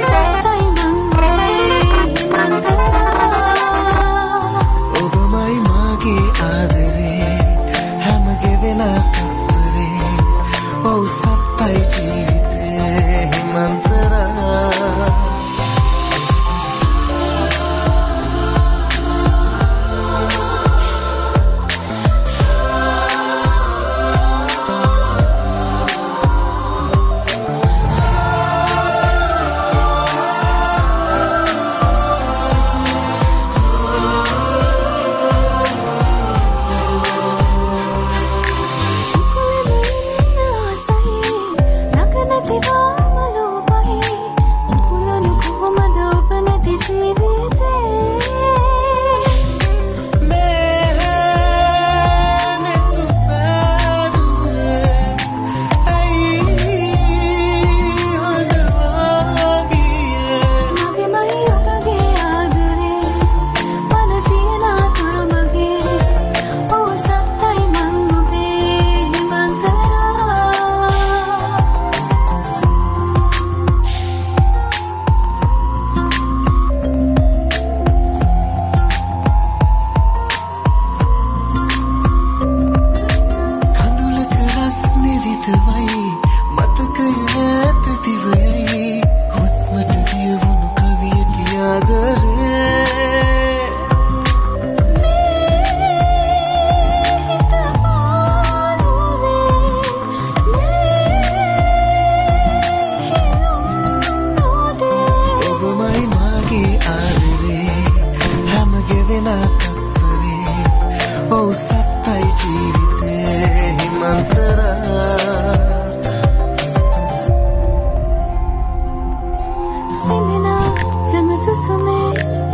Set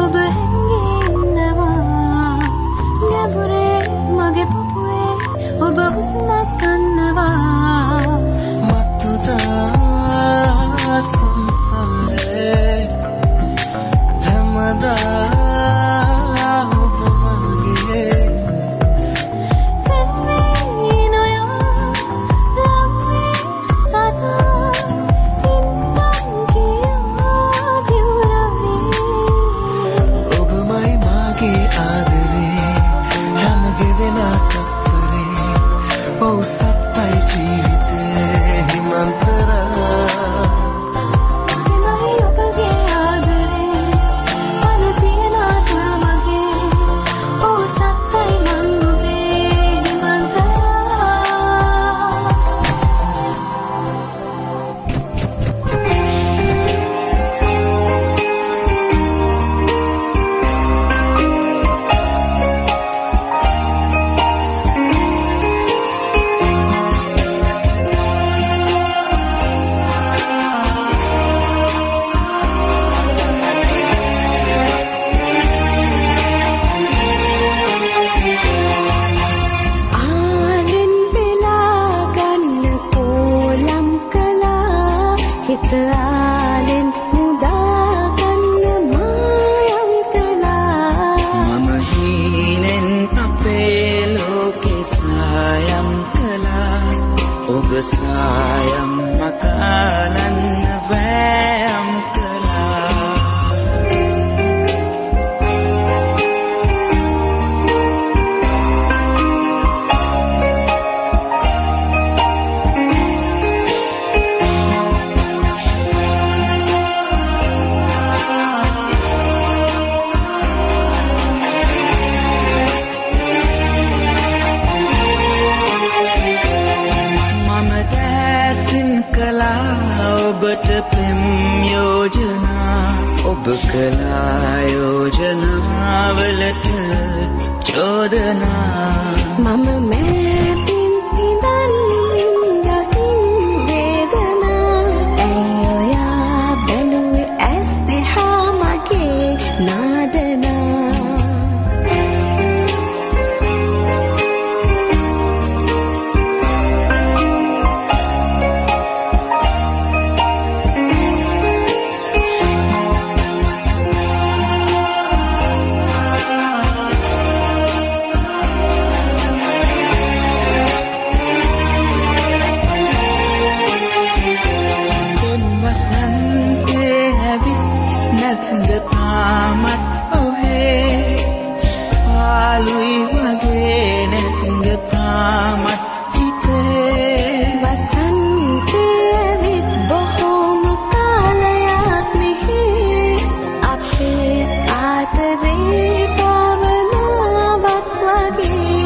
ඔබ හැංගී ඉන්නවා ගැඹුරේ මගේ පපුවේ ඔබ හුස්මක් ගන්නවා මතුදා සංසාරේ හැමදා ඔබ මගේ වෙන්නේ නොයා ළඟේ සදා ඉන්නම් කියා දිවුරනේ ඔබමයි මාගේ ආදරේ හැම ගෙවෙන තත්පරේ ඔව් සත්තයි ජීවිතේ හිමන්තරා එමයි ඔබගේ ආදරේ මන තියෙන තුරු මගේ ඔව් සත්තයි මං ඔබේ හිමන්තරා ආලෙන් වෙලා ගන්න පෝලම් කළා හිත ආලෙන් මුදා ගන්න මායම් කළා මම හීනෙන් අපේ ලෝකේ සායම් කළා ඔබ සායම් මකාලන්න වෑයම් කළා මම දැසින් කළා ඔබට පෙම් යෝජනා ඔබ කළා යෝජනාවලට චෝදනා මම මෑතින් ඉඳන් දකින් වේදනා ඇයි ඔයා බැලුවේ ඇස් දෙහා මගේ නාදනා පෙම් වසන්තේ ඇවිත් නැත්ද තාමත් ඔහේ පාළුයි වගේ නැත්ද තාමත් හිතේ වසන්තේ ඇවිත් බොහෝම කාලයක් මෙහි අපේ ආදරේ භාවනාවක් වගේ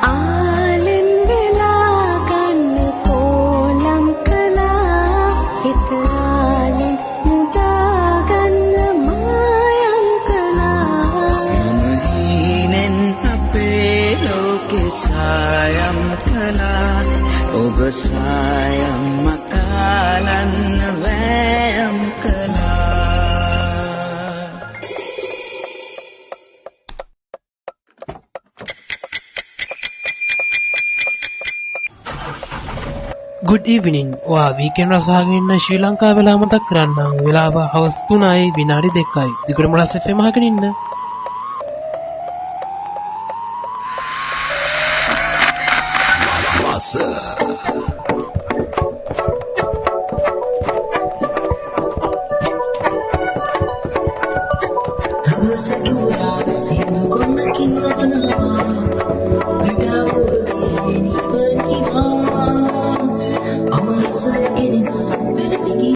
ආලෙන් වෙලා ගන්න පෝලම් කළා හිත ආලෙන් මුදා ගන්න මායම් කළා මම හීනෙන් අපේ ලෝකේ සායම් කළා ඔබ සායම් මකාලන්න වෑයම් කළා good evening ඔයා වීකෙන්ඩ් රසාගෙන ඉන්න ශ්‍රී ලංකා වෙලා මතක් කරන්නම් වෙලාව හවස් 3යි විනාඩි 2යි දිගටම රස FM අහගෙන ඉන්න